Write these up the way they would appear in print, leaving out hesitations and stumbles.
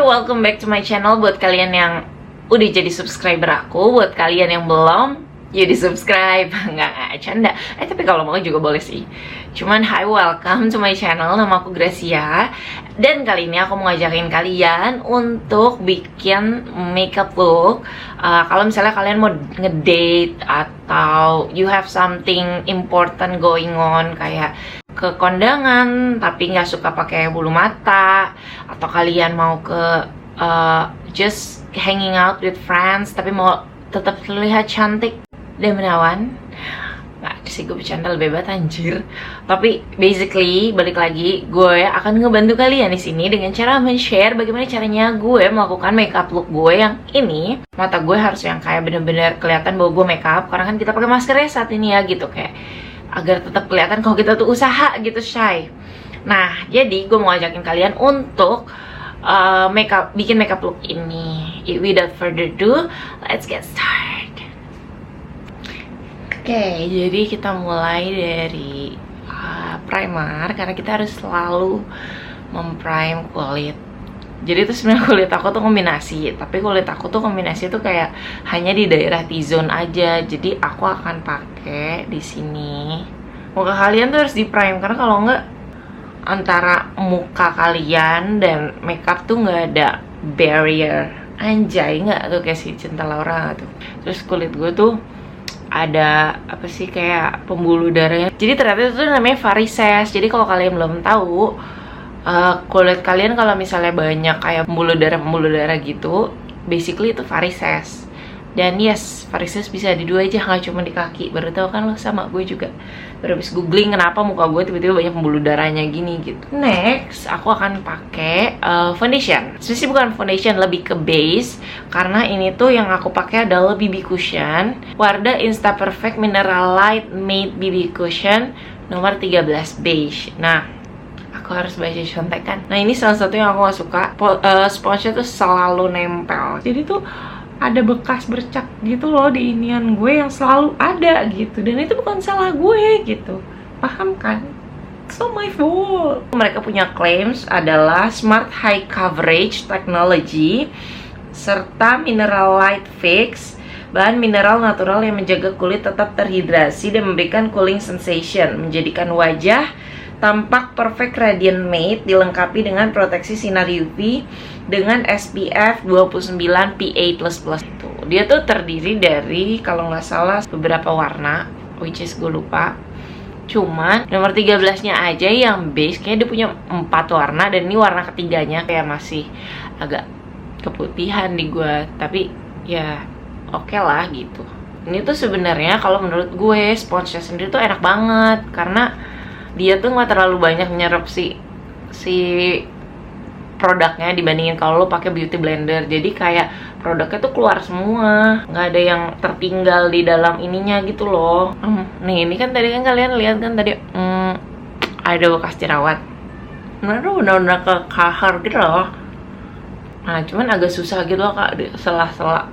welcome back to my channel. Buat kalian yang udah jadi subscriber aku, buat kalian yang belum, jadi subscribe. Nggak, canda. Tapi kalau mau juga boleh sih. Cuman hi, welcome to my channel. Nama aku Gracia. Dan kali ini aku mau ngajakin kalian untuk bikin makeup look. Kalau misalnya kalian mau ngedate atau you have something important going on, kayak ke kondangan tapi nggak suka pakai bulu mata, atau kalian mau ke just hanging out with friends tapi mau tetap terlihat cantik dan menawan. Nggak sih, gue bercanda lebih banget anjir. Tapi basically balik lagi, gue akan ngebantu kalian di sini dengan cara men-share bagaimana caranya gue melakukan makeup look gue yang ini. Mata gue harus yang kayak bener-bener kelihatan bahwa gue makeup, karena kan kita pakai maskernya saat ini ya gitu, kayak agar tetap kelihatan kalau kita tuh usaha gitu, Shay. Nah, jadi gue mau ajakin kalian untuk bikin makeup look ini. Without further ado, let's get started. Oke, jadi kita mulai dari primer, karena kita harus selalu memprime kulit. Jadi itu sebenarnya kulit aku tuh kombinasi, tapi kulit aku tuh kombinasi tuh kayak hanya di daerah T-zone aja. Jadi aku akan pakai di sini. Muka kalian tuh harus di prime, karena kalau enggak antara muka kalian dan makeup tuh nggak ada barrier. Anjay, nggak tuh kayak si Cinta Laura tuh. Terus kulit gue tuh ada apa sih, kayak pembuluh darahnya. Jadi ternyata itu namanya varises. Jadi kalau kalian belum tahu, kulit kalian kalau misalnya banyak kayak pembuluh darah gitu, basically itu varises. Dan yes, varises bisa di dua aja, nggak cuma di kaki. Baru tahu kan lo, sama gue juga baru habis googling kenapa muka gue tiba-tiba banyak pembuluh darahnya gini gitu. Next, aku akan pakai foundation. Sebenarnya bukan foundation, lebih ke base, karena ini tuh yang aku pakai adalah BB cushion Wardah Insta Perfect Mineral Light Matte BB Cushion nomor 13 beige. Nah, aku harus baca contekan. Nah, ini salah satu yang aku gak suka. Sponsnya tuh selalu nempel. Jadi tuh ada bekas bercak gitu loh di inian gue yang selalu ada gitu. Dan itu bukan salah gue gitu. Paham kan? It's not my fault. Mereka punya claims adalah Smart High Coverage Technology serta Mineral Light Fix, bahan mineral natural yang menjaga kulit tetap terhidrasi dan memberikan cooling sensation, menjadikan wajah tampak perfect radiant matte, dilengkapi dengan proteksi sinar UV dengan SPF 29 PA++. Itu dia tuh terdiri dari, kalau nggak salah, beberapa warna, which is gue lupa. Cuman nomor 13-nya aja yang base kayaknya dia punya 4 warna, dan ini warna ketiganya kayak masih agak keputihan di gue, tapi ya oke lah gitu. Ini tuh sebenarnya kalau menurut gue sponsnya sendiri tuh enak banget, karena dia tuh nggak terlalu banyak menyerap si produknya dibandingin kalau lo pakai beauty blender. Jadi kayak produknya tuh keluar semua, nggak ada yang tertinggal di dalam ininya gitu loh. Nih, ini kan tadi kan kalian lihat kan tadi ada bekas jerawat. Bener-bener ke kahar gitu loh. Nah, cuman agak susah gitu loh kak, sela-sela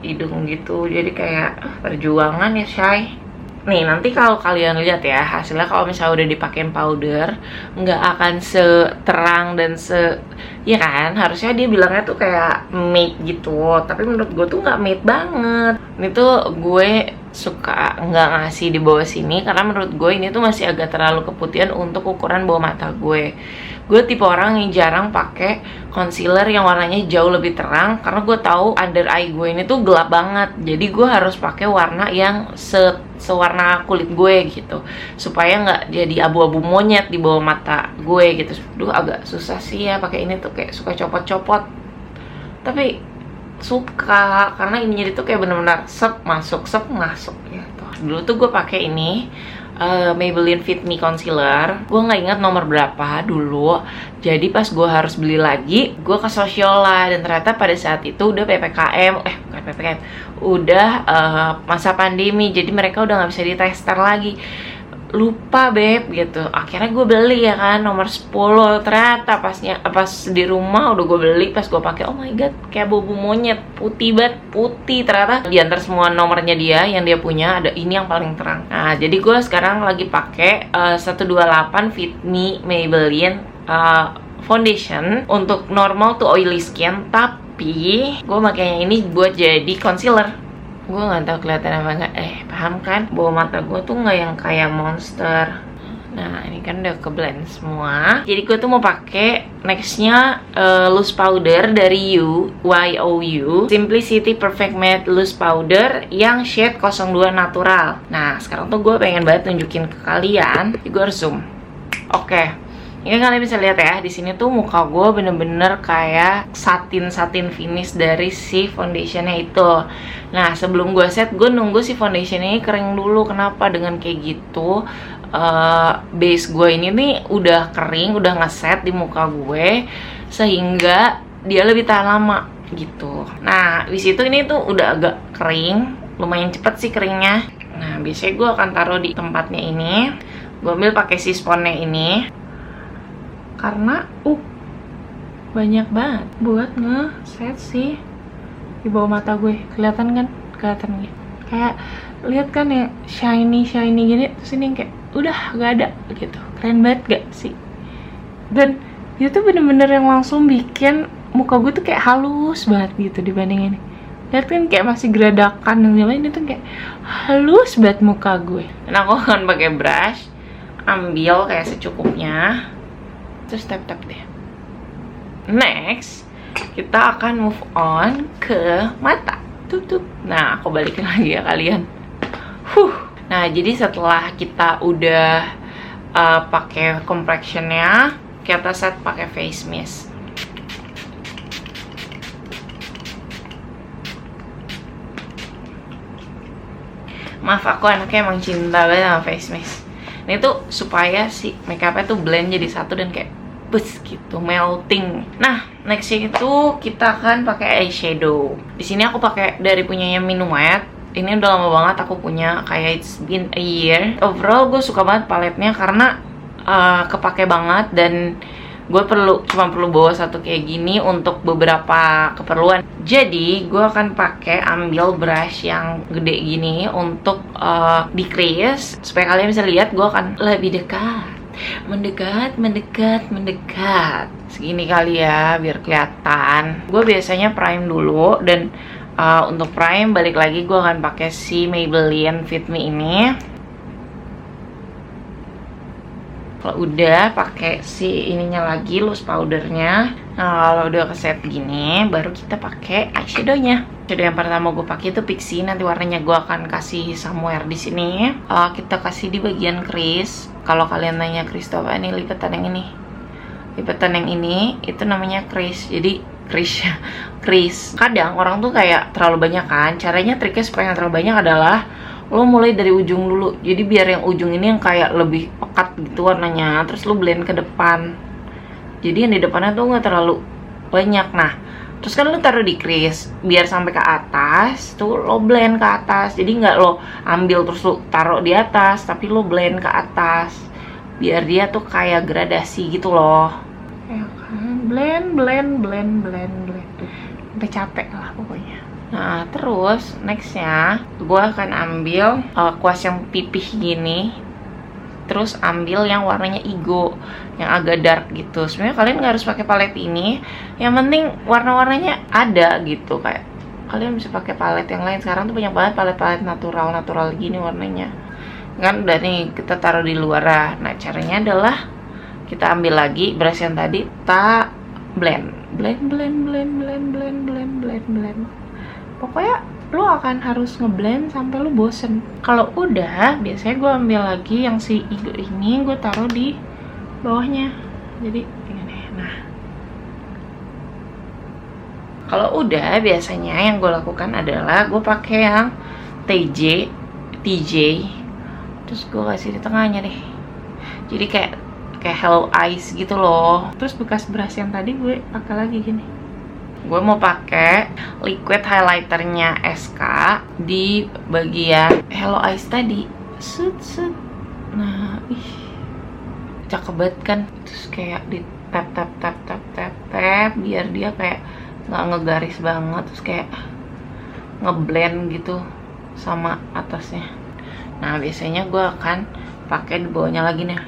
hidung gitu. Jadi kayak perjuangan ya, Shay. Nih, nanti kalau kalian lihat ya hasilnya, kalau misalnya udah dipakein powder, nggak akan seterang dan ya kan, harusnya dia bilangnya tuh kayak matte gitu, tapi menurut gue tuh nggak matte banget. Ini tuh gue suka nggak ngasih di bawah sini, karena menurut gue ini tuh masih agak terlalu keputihan untuk ukuran bawah mata gue. Gue tipe orang yang jarang pakai concealer yang warnanya jauh lebih terang, karena gue tahu under eye gue ini tuh gelap banget. Jadi gue harus pakai warna yang sewarna kulit gue gitu, supaya nggak jadi abu-abu monyet di bawah mata gue gitu. Duh, agak susah sih ya pakai ini tuh, kayak suka copot-copot. Tapi suka, karena ini tuh kayak bener-bener sep masuk gitu. Dulu tuh gue pakai ini Maybelline Fit Me Concealer. Gue nggak ingat nomor berapa dulu. Jadi pas gue harus beli lagi, gue ke Sosiola, dan ternyata pada saat itu udah PPKM, bukan PPKM, udah masa pandemi. Jadi mereka udah nggak bisa ditester lagi. Lupa beb gitu. Akhirnya gue beli ya kan, nomor 10. Ternyata pas di rumah udah gue beli, pas gue pakai, oh my god, kayak bobo monyet, putih banget, putih. Ternyata di antara semua nomornya dia yang dia punya, ada ini yang paling terang. Nah, jadi gue sekarang lagi pakai 128 Fit Me Maybelline foundation untuk normal to oily skin, tapi gue makanya ini buat jadi concealer. Gue nggak tahu kelihatan apa nggak, paham kan? Bawah mata gue tuh nggak yang kayak monster. Nah ini kan udah ke blend semua. Jadi gue tuh mau pakai nextnya loose powder dari YOU Simplicity Perfect Matte Loose Powder yang shade 02 natural. Nah sekarang tuh gue pengen banget nunjukin ke kalian. Jadi gue harus zoom. Oke. Ini kalian bisa lihat ya, di sini tuh muka gue bener-bener kayak satin finish dari si foundationnya itu. Nah sebelum gue set, gue nunggu si foundation ini kering dulu. Kenapa? Dengan kayak gitu base gue ini nih udah kering, udah ngeset di muka gue, sehingga dia lebih tahan lama gitu. Nah di situ ini tuh udah agak kering, lumayan cepet sih keringnya. Nah biasanya gue akan taruh di tempatnya ini. Gue ambil pakai si sponnya ini karena banyak banget buat nge-set sih di bawah mata gue. Kelihatan kan? Kelihatan gitu. Kayak lihat kan ya, shiny gini, terus ini kayak udah gak ada gitu. Keren banget gak sih? Dan itu tuh bener-bener yang langsung bikin muka gue tuh kayak halus banget gitu dibanding ini. Lihat kan kayak masih geradakan, yang lain itu kayak halus banget muka gue. Dan aku akan pakai brush, ambil kayak secukupnya, terus tap deh. Next, kita akan move on ke mata. Tutup. Nah, aku balikin lagi ya kalian. Nah, jadi setelah kita udah pakai complexionnya, kita set pakai face mist. Maaf, aku anaknya emang cinta banget sama face mist. Ini tuh supaya si makeupnya tuh blend jadi satu dan kayak bus gitu, melting. Nah, nextnya itu kita akan pakai eyeshadow. Di sini aku pakai dari punyanya Minuet. Ini udah lama banget aku punya, kayak it's been a year. Overall gue suka banget paletnya karena kepake banget, dan gue cuma perlu bawa satu kayak gini untuk beberapa keperluan. Jadi gue akan ambil brush yang gede gini untuk decrease, supaya kalian bisa lihat gue akan lebih dekat. Mendekat segini kali ya biar kelihatan. Gue biasanya prime dulu, dan untuk prime balik lagi gue akan pakai si Maybelline Fit Me ini. Kalau udah pakai si ininya lagi, loose powdernya. Nah kalau udah keset gini, baru kita pakai eyeshadownya. Shadow yang pertama gue pakai itu Pixie. Nanti warnanya gue akan kasih somewhere di sini. Kita kasih di bagian crease. Kalau kalian nanya crease itu apa, nih lipatan yang ini. Lipatan yang ini itu namanya crease. Jadi crease. Kadang orang tuh kayak terlalu banyak kan. Caranya triknya supaya nggak terlalu banyak adalah lo mulai dari ujung dulu. Jadi biar yang ujung ini yang kayak lebih pekat gitu warnanya, terus lo blend ke depan. Jadi yang di depannya tuh nggak terlalu banyak. Nah, terus kan lo taruh di crease biar sampai ke atas tuh lo blend ke atas. Jadi nggak lo ambil terus lo taruh di atas, tapi lo blend ke atas biar dia tuh kayak gradasi gitu loh. Ya kan, blend sampai capek lah pokoknya. Nah terus nextnya gue akan ambil kuas yang pipih gini, terus ambil yang warnanya hijau yang agak dark gitu. Sebenarnya kalian nggak harus pakai palet ini, yang penting warna-warnanya ada gitu. Kayak kalian bisa pakai palet yang lain. Sekarang tuh banyak banget palet-palet natural gini warnanya. Kan udah nih kita taruh di luar. Nah caranya adalah kita ambil lagi brush yang tadi, kita blend. Pokoknya lo akan harus ngeblend sampai lo bosen. Kalau udah, biasanya gue ambil lagi yang si hijau ini, gue taruh di bawahnya. Jadi ini. Nah, kalau udah, biasanya yang gue lakukan adalah gue pakai yang TJ, terus gue kasih di tengahnya deh. Jadi kayak Hello Eyes gitu loh. Terus bekas brush yang tadi gue pakai lagi gini. Gue mau pakai liquid highlighternya SK di bagian Hello Eyes tadi. Set. Nah, cakep banget kan. Terus kayak di tap biar dia kayak nggak ngegaris banget, terus kayak ngeblend gitu sama atasnya. Nah biasanya gue akan pakai di bawahnya lagi nih.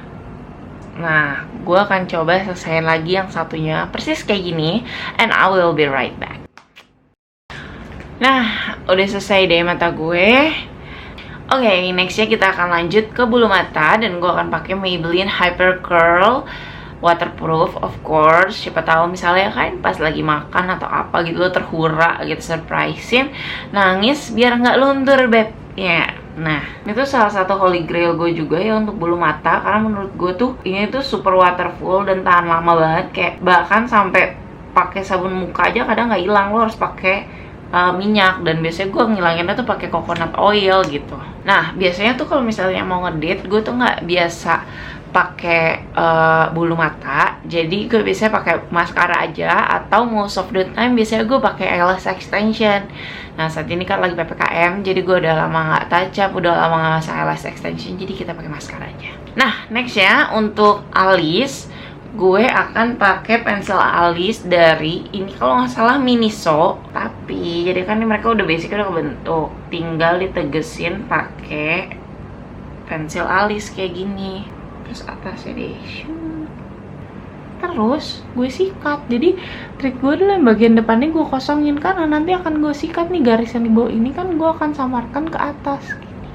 Nah, gue akan coba selesaiin lagi yang satunya persis kayak gini, and I will be right back. Nah, udah selesai deh mata gue. Oke, nextnya kita akan lanjut ke bulu mata, dan gue akan pakai Maybelline Hyper Curl waterproof, of course. Siapa tahu misalnya kan pas lagi makan atau apa gitu lo terhura gitu, surprisein, nangis biar nggak luntur, beb. Ya, nah itu salah satu holy grail gue juga ya untuk bulu mata, karena menurut gue tuh ini tuh super waterful dan tahan lama banget. Kayak bahkan sampai pakai sabun muka aja kadang nggak hilang, lo harus pakai minyak. Dan biasanya gue ngilanginnya tuh pakai coconut oil gitu. Nah biasanya tuh kalau misalnya mau ngedate, gue tuh nggak biasa pakai bulu mata, jadi gue biasanya pakai maskara aja, atau most of the time biasanya gue pakai eyelash extension. Nah saat ini kan lagi PPKM, jadi gue udah lama nggak touch up, udah lama nggak masang eyelash extension, jadi kita pakai maskara aja. Nah next ya, untuk alis gue akan pakai pensil alis dari ini kalau nggak salah Miniso, tapi jadi kan ini mereka udah basic, udah kebentuk, tinggal ditegesin pakai pensil alis kayak gini, terus atasnya deh terus gue sikat. Jadi trik gue dulu yang bagian depannya gue kosongin, karena nanti akan gue sikat nih garis yang di bawah ini kan gue akan samarkan ke atas gini.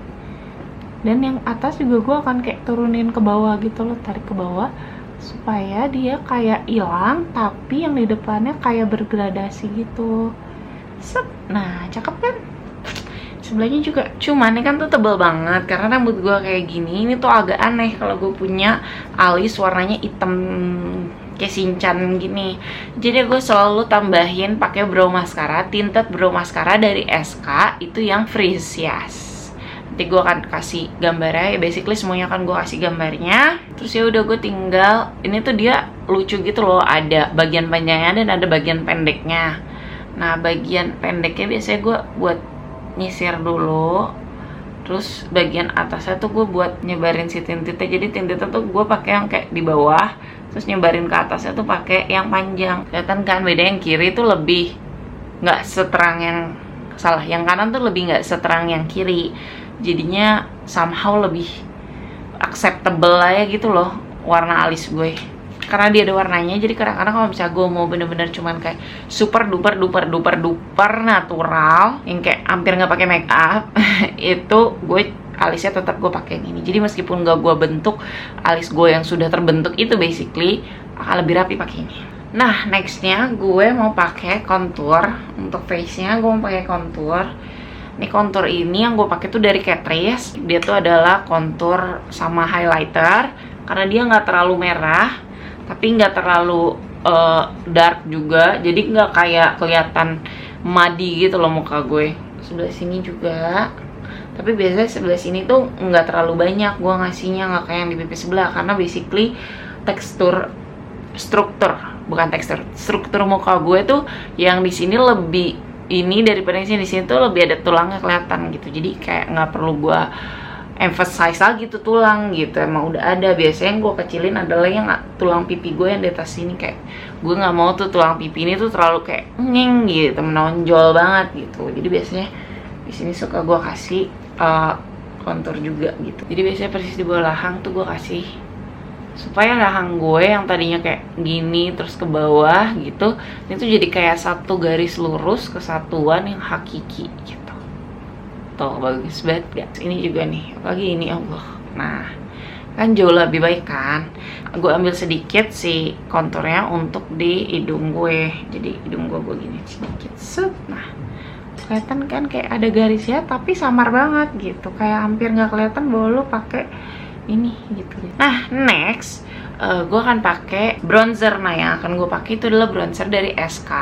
Dan yang atas juga gue akan kayak turunin ke bawah gitu loh, tarik ke bawah supaya dia kayak hilang, tapi yang di depannya kayak bergradasi gitu. Set. Nah cakep kan? Sebelahnya juga, cuman ini kan tuh tebel banget karena rambut gue kayak gini. Ini tuh agak aneh kalau gue punya alis warnanya hitam kayak Shinchan gini. Jadi gue selalu tambahin pakai brow mascara, tinted brow mascara dari SK, itu yang Frisias. Nanti gue akan kasih gambarnya, ya basically semuanya akan gue kasih gambarnya. Terus ya udah gue tinggal, ini tuh dia lucu gitu loh, ada bagian panjangnya dan ada bagian pendeknya. Nah bagian pendeknya biasanya gue buat nyisir dulu, terus bagian atasnya tuh gue buat nyebarin si tintitnya. Jadi tintitnya tuh gue pakai yang kayak di bawah, terus nyebarin ke atasnya tuh pakai yang panjang. Kelihatan kan beda, yang kiri tuh lebih nggak seterang yang salah, yang kanan tuh lebih nggak seterang yang kiri. Jadinya somehow lebih acceptable lah ya gitu loh warna alis gue, karena dia ada warnanya. Jadi kadang-kadang kalau misalnya gue mau bener-bener cuman kayak super duper natural, yang kayak hampir nggak pakai make up, itu gue alisnya tetap gue pakai ini. Jadi meskipun nggak gue bentuk, alis gue yang sudah terbentuk itu basically akan lebih rapi pakai ini. Nah nextnya gue mau pakai contour. Untuk face nya gue mau pakai contour. Ini contour ini yang gue pakai tuh dari Catrice. Dia tuh adalah contour sama highlighter, karena dia nggak terlalu merah tapi nggak terlalu dark juga, jadi nggak kayak kelihatan muddy gitu loh muka gue. Sebelah sini juga, tapi biasanya sebelah sini tuh nggak terlalu banyak gue ngasihnya, nggak kayak yang di pipi sebelah, karena basically struktur muka gue tuh yang di sini lebih ini daripada di sini tuh lebih ada tulangnya kelihatan gitu. Jadi kayak nggak perlu gue emphasize lagi tuh tulang gitu, emang udah ada. Biasanya yang gue kecilin adalah yang tulang pipi gue yang di atas sini, kayak gue nggak mau tuh tulang pipi ini tuh terlalu kayak ngeng gitu, menonjol banget gitu. Jadi biasanya di sini suka gue kasih kontur juga gitu. Jadi biasanya persis di bawah lahang tuh gue kasih, supaya rahang gue yang tadinya kayak gini terus ke bawah gitu, ini tuh jadi kayak satu garis lurus kesatuan yang hakiki gitu. Tuh bagus banget gak? Ini juga nih, apalagi ini, Allah. Nah kan jauh lebih baik kan. Gue ambil sedikit si konturnya untuk di hidung gue, jadi hidung gue gini sedikit set. Nah kelihatan kan kayak ada garisnya tapi samar banget gitu, kayak hampir nggak kelihatan bahwa lo pakai ini gitu. Nah next gue akan pakai bronzer. Nah yang akan gue pakai itu adalah bronzer dari SK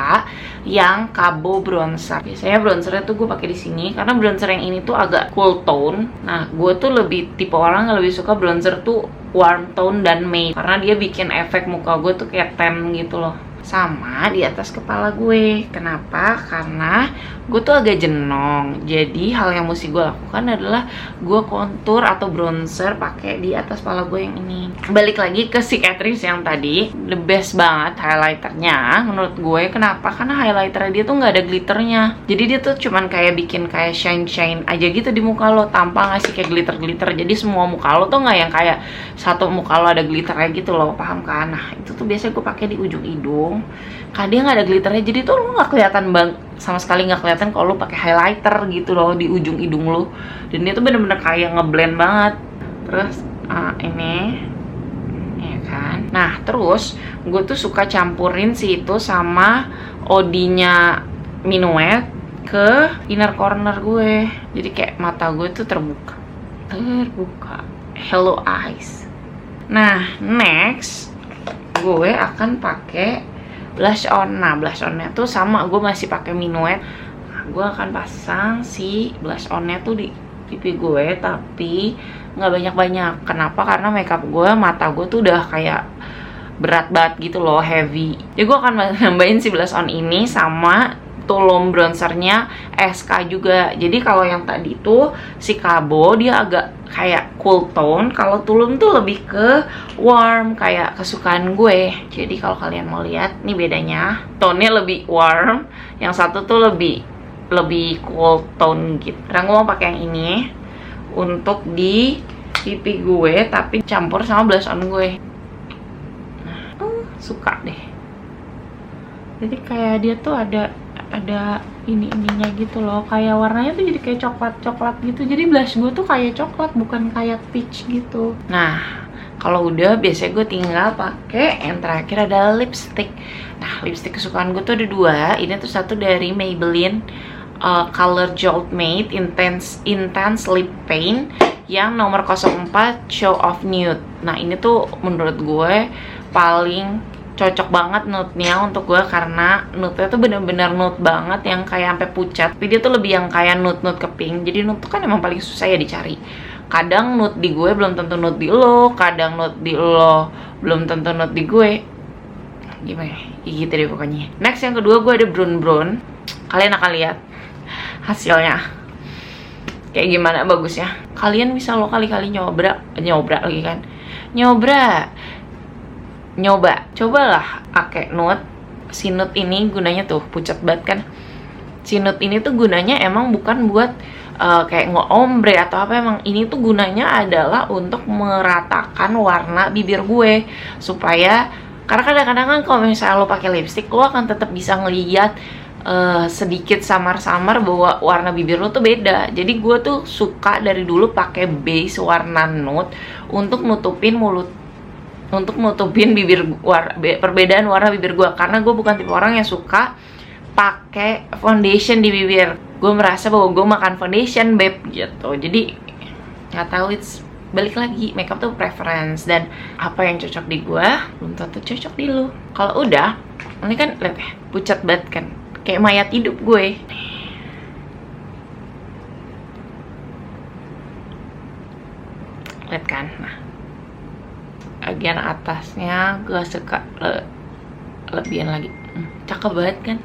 yang Kabo bronzer. Biasanya bronzernya tuh gue pakai di sini karena bronzer yang ini tuh agak cool tone. Nah gue tuh lebih tipe orang yang lebih suka bronzer tuh warm tone dan matte, karena dia bikin efek muka gue tuh kayak tan gitu loh. sama di atas kepala gue. Kenapa? Karena gue tuh agak jenong. Jadi hal yang mesti gue lakukan adalah gue kontur atau bronzer pakai di atas kepala gue yang ini. Balik lagi ke si Catrice yang tadi, the best banget highlighternya menurut gue. Kenapa? Karena highlighter dia tuh nggak ada glitternya. Jadi dia tuh cuman kayak bikin kayak shine aja gitu di muka lo, tanpa ngasih kayak glitter. Jadi semua muka lo tuh nggak yang kayak satu muka lo ada glitternya gitu loh, paham kan? Nah itu tuh biasanya gue pakai di ujung hidung. Karena dia nggak ada glitternya, jadi tuh lo nggak kelihatan sama sekali nggak kelihatan kalau lo pakai highlighter gitu loh di ujung hidung lo. Dan dia tuh bener-bener kayak ngeblend banget. Terus ini ya kan. Nah terus gue tuh suka campurin si itu sama Odinya Minuet ke inner corner gue. Jadi kayak mata gue tuh terbuka. Hello eyes. Nah next gue akan pakai blush on. Nah blush onnya tuh sama, gue masih pakai Minuet. Nah, gue akan pasang si blush onnya tuh di pipi gue, tapi nggak banyak-banyak. Kenapa? Karena makeup gue, mata gue tuh udah kayak berat banget gitu loh, heavy. Jadi gue akan nambahin si blush on ini sama Tulum bronzernya SK juga. Jadi kalau yang tadi tuh si Kabo dia agak kayak cool tone, kalau Tulum tuh lebih ke warm kayak kesukaan gue. Jadi kalau kalian mau lihat nih bedanya, tone-nya lebih warm, yang satu tuh lebih cool tone gitu. Sekarang gue mau pakai yang ini untuk di pipi gue tapi campur sama blush on gue. Nah, suka deh. Jadi kayak dia tuh ada ininya gitu loh, kayak warnanya tuh jadi kayak coklat gitu. Jadi blush gue tuh kayak coklat, bukan kayak peach gitu. Nah kalau udah biasanya gue tinggal pakai yang terakhir adalah lipstick. Nah lipstick kesukaan gue tuh ada dua. Ini tuh satu dari Maybelline Color Jolt Matte Intense Lip Paint yang nomor 04 Show of Nude. Nah ini tuh menurut gue paling cocok banget nude-nya untuk gue, karena nude-nya tuh bener-bener nude banget yang kayak sampai pucat. Tapi dia tuh lebih yang kayak nude ke pink. Jadi nude tuh kan emang paling susah ya dicari. Kadang nude di gue belum tentu nude di lo, kadang nude di lo belum tentu nude di gue. Gimana ya gitu deh pokoknya. Next yang kedua gue ada brown. Kalian akan lihat hasilnya kayak gimana bagusnya. Kalian bisa lo kali-kali nyoba lagi kan, cobalah pakai nude. Si nude ini gunanya tuh pucat banget kan. Si nude ini tuh gunanya emang bukan buat kayak nge-ombre atau apa. Emang ini tuh gunanya adalah untuk meratakan warna bibir gue, supaya karena kadang-kadang kan kalau misalnya lo pakai lipstick, lo akan tetap bisa ngeliat sedikit samar-samar bahwa warna bibir lo tuh beda. Jadi gue tuh suka dari dulu pakai base warna nude untuk nutupin perbedaan warna bibir gue, karena gue bukan tipe orang yang suka pakai foundation di bibir. Gue merasa bahwa gue makan foundation beb gitu. Jadi nggak tahu, balik lagi makeup tuh preference, dan apa yang cocok di gue belum tentu cocok di lo. Kalau udah ini kan lihat ya, pucat banget kan, kayak mayat hidup gue. Lihat kan. Nah bagian atasnya gue suka lebihan lagi. Cakep banget kan?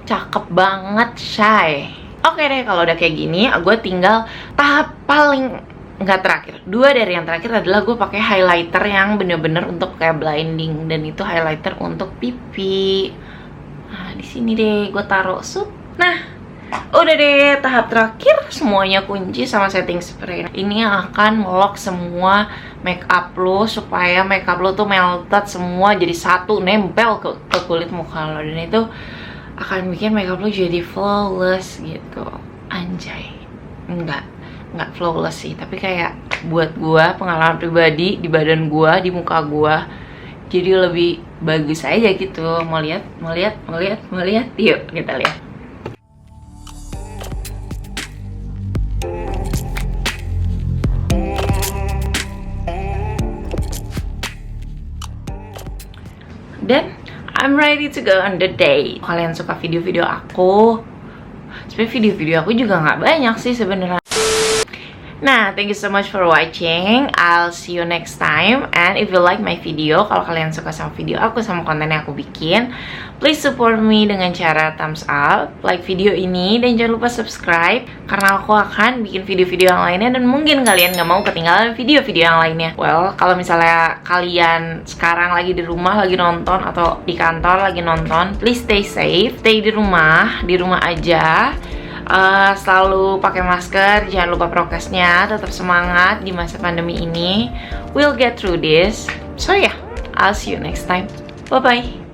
Cakep banget, Shay. Oke deh, kalau udah kayak gini, gue tinggal tahap paling nggak terakhir. Dua dari yang terakhir adalah gue pakai highlighter yang bener-bener untuk kayak blinding, dan itu highlighter untuk pipi. Nah di sini deh gue taruh Nah udah deh, tahap terakhir semuanya kunci sama setting spray. Ini yang akan melock semua makeup lo, supaya makeup lo tuh melted semua jadi satu, nempel ke kulit muka lo, dan itu akan bikin makeup lo jadi flawless gitu. Anjay, enggak flawless sih, tapi kayak buat gua, pengalaman pribadi di badan gua, di muka gua, jadi lebih bagus aja gitu. Mau lihat? Yuk kita lihat. Dan I'm ready to go on the date. Kalian suka video-video aku? Sebenarnya video-video aku juga nggak banyak sih sebenarnya. Nah, thank you so much for watching. I'll see you next time. And if you like my video, kalau kalian suka sama video aku, sama konten yang aku bikin, please support me dengan cara thumbs up, like video ini, dan jangan lupa subscribe, karena aku akan bikin video-video yang lainnya, dan mungkin kalian gak mau ketinggalan video-video yang lainnya. Well, kalau misalnya kalian sekarang lagi di rumah, lagi nonton, atau di kantor lagi nonton, please stay safe, stay di rumah aja. Selalu pakai masker, jangan lupa prokesnya, tetap semangat di masa pandemi ini. We'll get through this. So yeah, I'll see you next time. Bye bye.